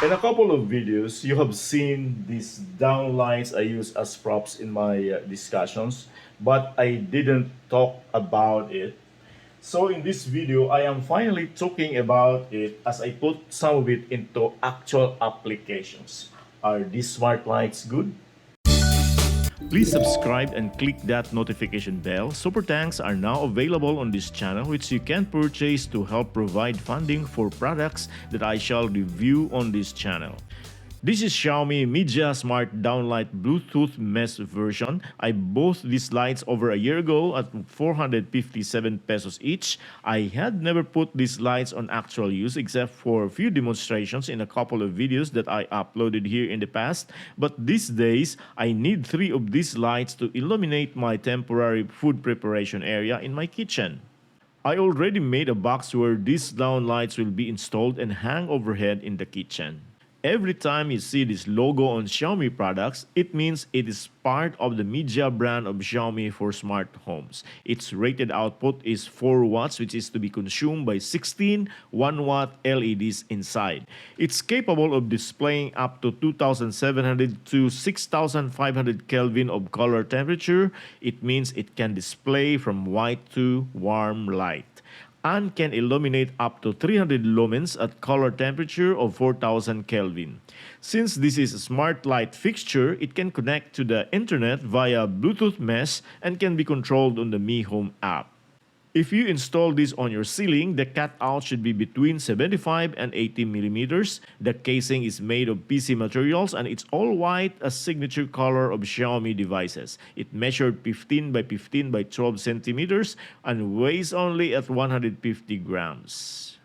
In a couple of videos, you have seen these downlights I use as props in my discussions, but I didn't talk about it. So in this video, I am finally talking about it as I put some of it into actual applications. Are these smart lights good? Please subscribe and click that notification bell. Super Tanks are now available on this channel, which you can purchase to help provide funding for products that I shall review on this channel. This is Xiaomi Media Smart Downlight Bluetooth Mesh version. I bought these lights over a year ago at 457 pesos each. I had never put these lights on actual use except for a few demonstrations in a couple of videos that I uploaded here in the past. But these days, I need 3 of these lights to illuminate my temporary food preparation area in my kitchen. I already made a box where these downlights will be installed and hang overhead in the kitchen. Every time you see this logo on Xiaomi products, it means it is part of the media brand of Xiaomi for smart homes. Its rated output is 4 watts, which is to be consumed by 16 1-watt LEDs inside. It's capable of displaying up to 2700 to 6500 Kelvin of color temperature. It means it can display from white to warm light and can illuminate up to 300 lumens at color temperature of 4000 Kelvin. Since this is a smart light fixture, it can connect to the internet via Bluetooth mesh and can be controlled on the Mi Home app. If you install this on your ceiling, the cutout should be between 75 and 80 millimeters. The casing is made of PC materials and it's all white, a signature color of Xiaomi devices. It measured 15 by 15 by 12 centimeters and weighs only at 150 grams.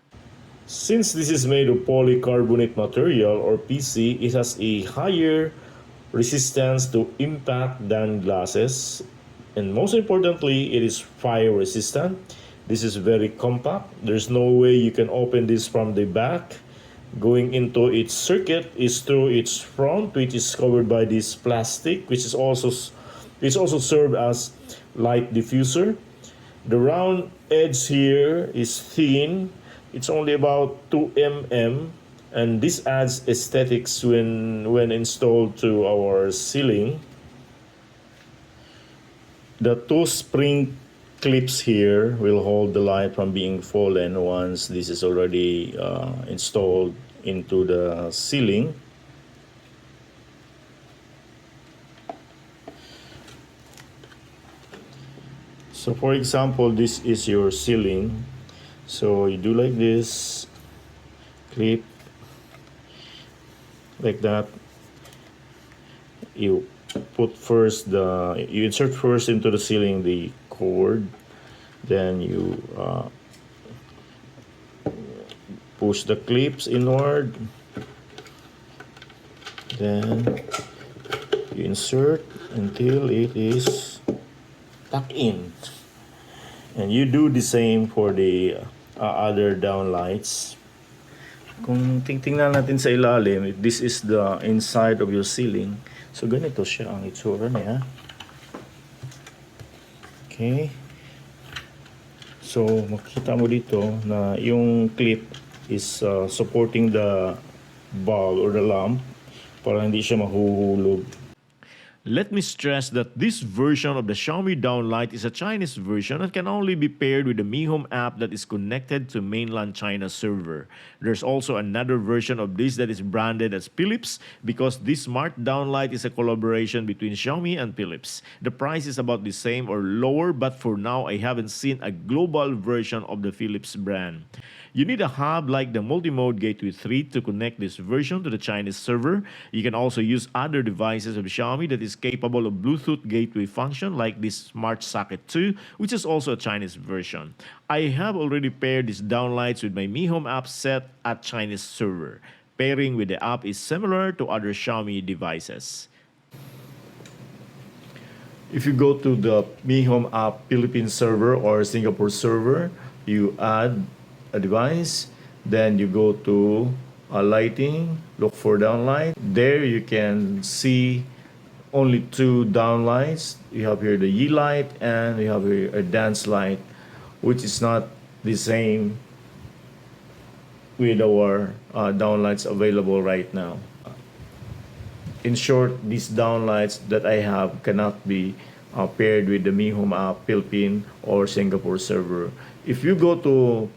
Since this is made of polycarbonate material or PC, it has a higher resistance to impact than glasses. And most importantly, it is fire resistant. This is very compact. There's no way you can open this from the back. Going into its circuit is through its front, which is covered by this plastic, which also serve as light diffuser. The round edge here is thin. It's only about 2 mm, and this adds aesthetics when installed to our ceiling. The 2 spring clips here will hold the light from being fallen once this is already installed into the ceiling. So for example, this is your ceiling. So you do like this, clip like that. You insert first into the ceiling the cord, then you push the clips inward, then you insert until it is tucked in, and you do the same for the other downlights. Kung tingnan natin sa ilalim, this is the inside of your ceiling. So ganito siya ang itsura niya. Okay. So makita mo dito na yung clip is supporting the bulb or the lamp para hindi siya mahuhulog. Let me stress that this version of the Xiaomi Downlight is a Chinese version and can only be paired with the Mi Home app that is connected to mainland China server. There's also another version of this that is branded as Philips because this smart downlight is a collaboration between Xiaomi and Philips. The price is about the same or lower, but for now I haven't seen a global version of the Philips brand. You need a hub like the Multimode Gateway 3 to connect this version to the Chinese server. You can also use other devices of Xiaomi that is capable of Bluetooth gateway function like this Smart Socket 2, which is also a Chinese version. I have already paired these downlights with my Mi Home app set at Chinese server. Pairing with the app is similar to other Xiaomi devices. If you go to the Mi Home app Philippines server or Singapore server, you add a device, then you go to lighting, look for downlight. There you can see only 2 downlights. You have here the Yi light and you have here a dance light, which is not the same with our downlights available right now. In short, these downlights that I have cannot be paired with the Mi Home app, Philippine or Singapore server. If you go to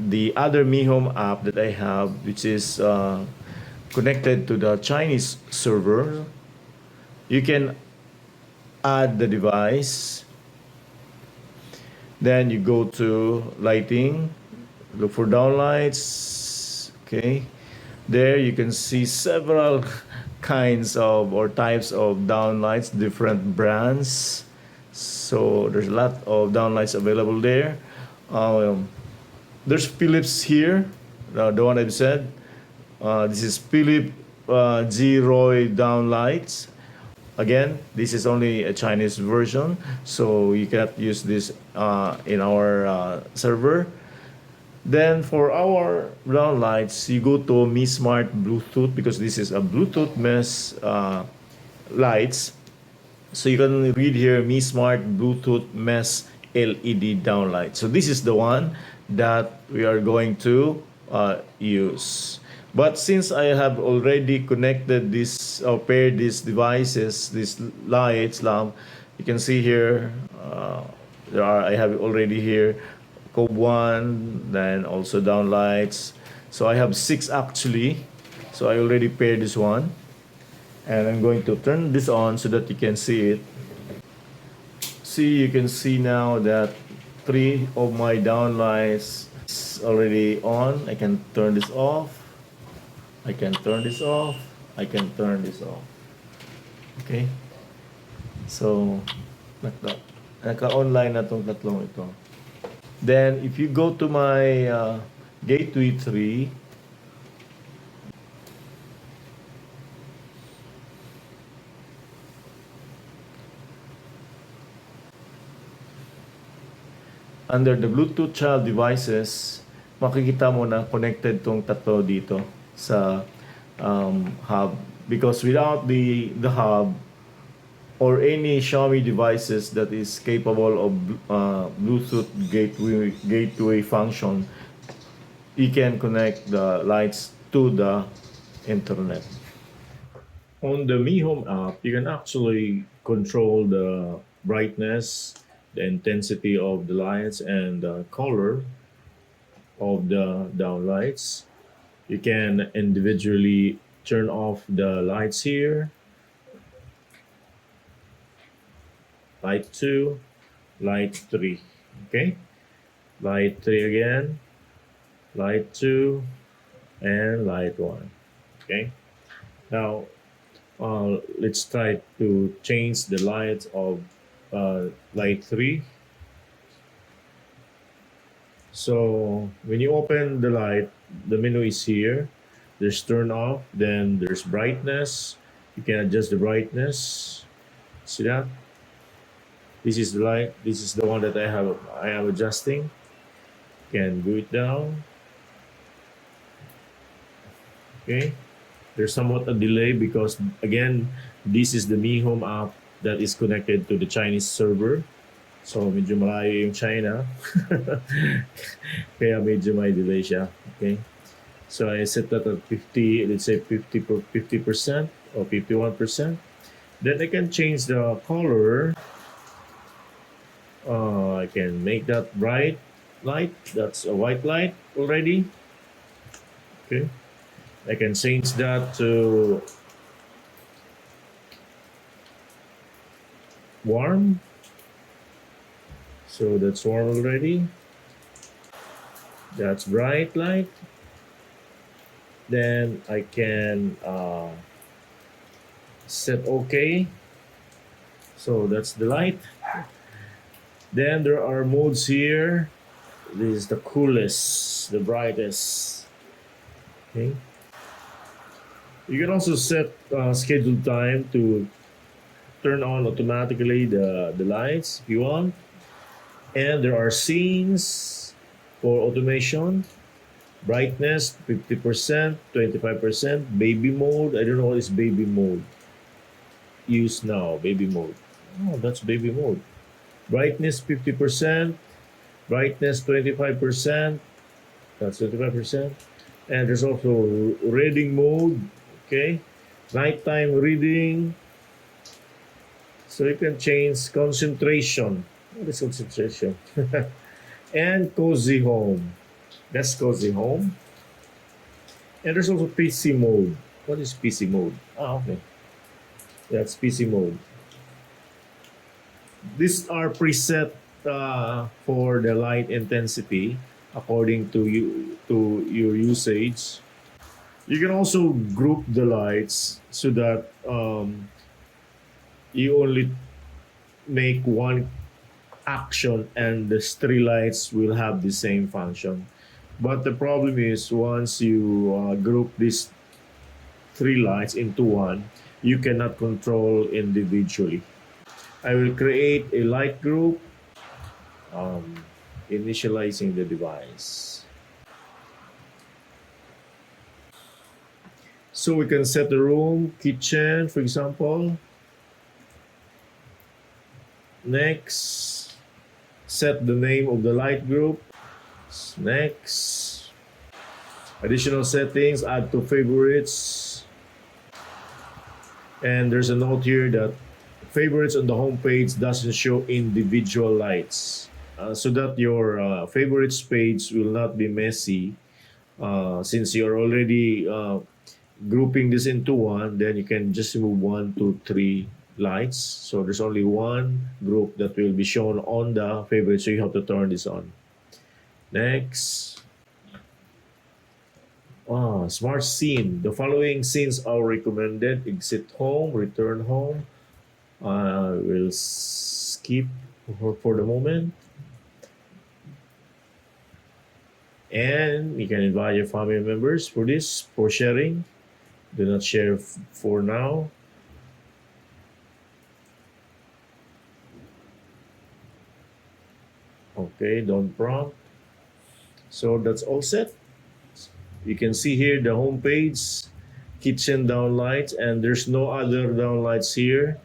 the other Mi Home app that I have, which is connected to the Chinese server, you can add the device. Then you go to lighting, look for downlights. Okay, there you can see several kinds of or types of downlights, different brands. So there's a lot of downlights available there. There's Philips here, the one I've said. This is Philips G Roy downlights. Again, this is only a Chinese version, so you cannot use this in our server. Then for our downlights, you go to Mi Smart Bluetooth because this is a Bluetooth mesh lights. So you can read here Mi Smart Bluetooth mesh LED downlight. So this is the one that we are going to use. But since I have already connected this or paired these devices, these lights, lamp, you can see here I have already here Cove 1, then also downlights. So I have 6 actually. So I already paired this one. And I'm going to turn this on so that you can see it. See, you can see now that 3 of my downlights is already on. I can turn this off. I can turn this off. I can turn this off. Okay? So, naka-online na tong tatlong ito. Then, if you go to my Gateway 3, under the Bluetooth child devices, makikita mo na connected tong tatlo dito sa hub. Because without the hub, or any Xiaomi devices that is capable of Bluetooth gateway function, you can connect the lights to the internet. On the Mi Home app, you can actually control the brightness, the intensity of the lights, and the color of the downlights. You can individually turn off the lights here. Light 2, light 3. Okay? Light 3 again, light 2, and light 1. Okay? Now, let's try to change the light of light 3. So, when you open the light, the menu is here. There's turn off, then there's brightness. You can adjust the brightness. See that? This is the light. This is the one that I am adjusting. Can go it down. Okay. There's somewhat a delay because again, this is the Mi Home app that is connected to the Chinese server. So medyo malayo yung China. Kaya medyo may delay siya. Okay. So I set that at 50, let's say 50% or 51%. Then I can change the color. I can make that bright light. That's a white light already. Okay. I can change that to warm. So that's warm already. That's bright light. Then I can set OK. So that's the light. Then there are modes here. This is the coolest, the brightest. Okay. You can also set scheduled time to turn on automatically the lights if you want. And there are scenes for automation. Brightness 50%, 25%. Baby mode. I don't know what is baby mode. Use now, baby mode. Oh, that's baby mode. Brightness 50%, brightness 25%, That's 25%. And there's also reading mode. Okay. Nighttime reading. So you can change concentration. What is concentration? And cozy home. That's cozy home. And there's also PC mode. What is PC mode? Ah, okay. That's PC mode. These are preset for the light intensity according to your usage. You can also group the lights so that you only make one action and the three lights will have the same function. But the problem is once you group these three lights into one, you cannot control individually. I will create a light group, um, initializing the device. So we can set the room, kitchen, for example. Next, set the name of the light group. Next, additional settings, add to favorites. And there's a note here that favorites on the home page doesn't show individual lights. So that your favorites page will not be messy. Since you're already grouping this into one, then you can just remove 1, 2, 3 lights. So there's only one group that will be shown on the favorite. So you have to turn this on. Next. Smart scene. The following scenes are recommended: exit home, return home. We'll skip for the moment. And you can invite your family members for this, for sharing. Do not share for now. Okay, don't prompt. So that's all set. You can see here the home page, kitchen downlights, and there's no other downlights here.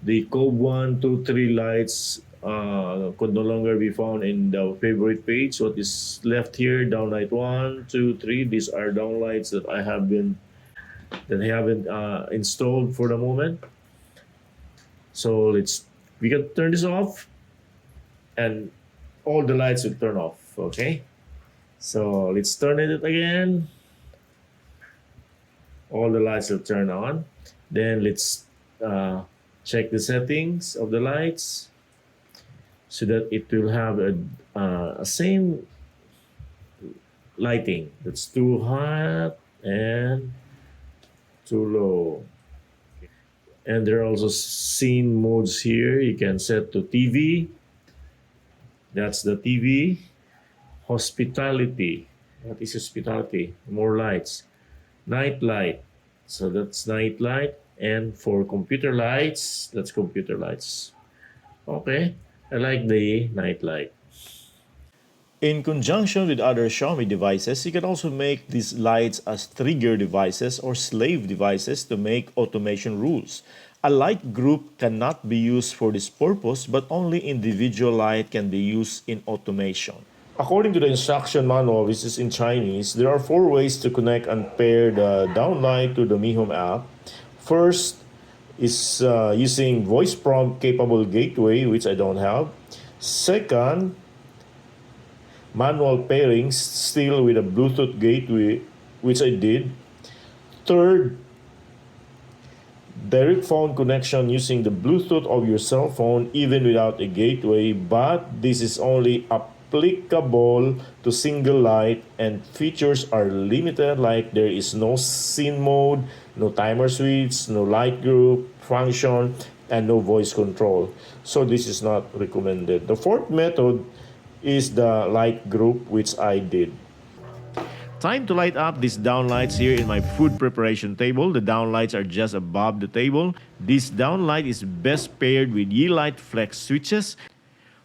The Cove 1, 2, 3 lights could no longer be found in the favorite page. What is left here, downlight 1, 2, 3. These are downlights that I haven't installed for the moment. So we can turn this off, and all the lights will turn off. Okay. So let's turn it again. All the lights will turn on. Then let's check the settings of the lights so that it will have a same lighting. That's too hot and too low. And there are also scene modes here. You can set to TV. That's the TV. Hospitality. What is hospitality? More lights. Night light. So that's night light. And for computer lights, that's computer lights. Okay. I like the night light. In conjunction with other Xiaomi devices, you can also make these lights as trigger devices or slave devices to make automation rules. A light group cannot be used for this purpose, but only individual light can be used in automation. According to the instruction manual, which is in Chinese, there are 4 ways to connect and pair the downlight to the Mi Home app. First is using voice prompt capable gateway, which I don't have. Second, manual pairings still with a Bluetooth gateway, which I did. Third, direct phone connection using the Bluetooth of your cell phone even without a gateway, but this is only applicable to single light and features are limited, like there is no scene mode, no timer switch, no light group function, and no voice control. So this is not recommended. The fourth method is the light group, which I did. Time to light up these downlights here in my food preparation table. The downlights are just above the table. This downlight is best paired with Yeelight Flex switches.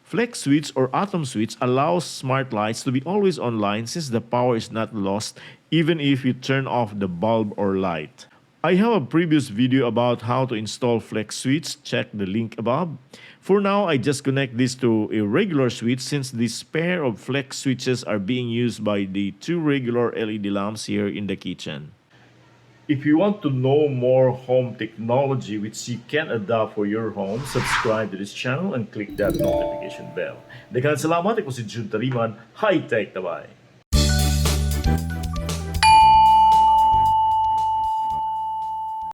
Flex switch or atom switch allows smart lights to be always online since the power is not lost even if you turn off the bulb or light. I have a previous video about how to install flex switch. Check the link above. For now, I just connect this to a regular switch since this pair of flex switches are being used by the two regular LED lamps here in the kitchen. If you want to know more home technology which you can adopt for your home, subscribe to this channel and click that notification bell. Daghang salamat, ako si Jun Tariman. High Tech, bye.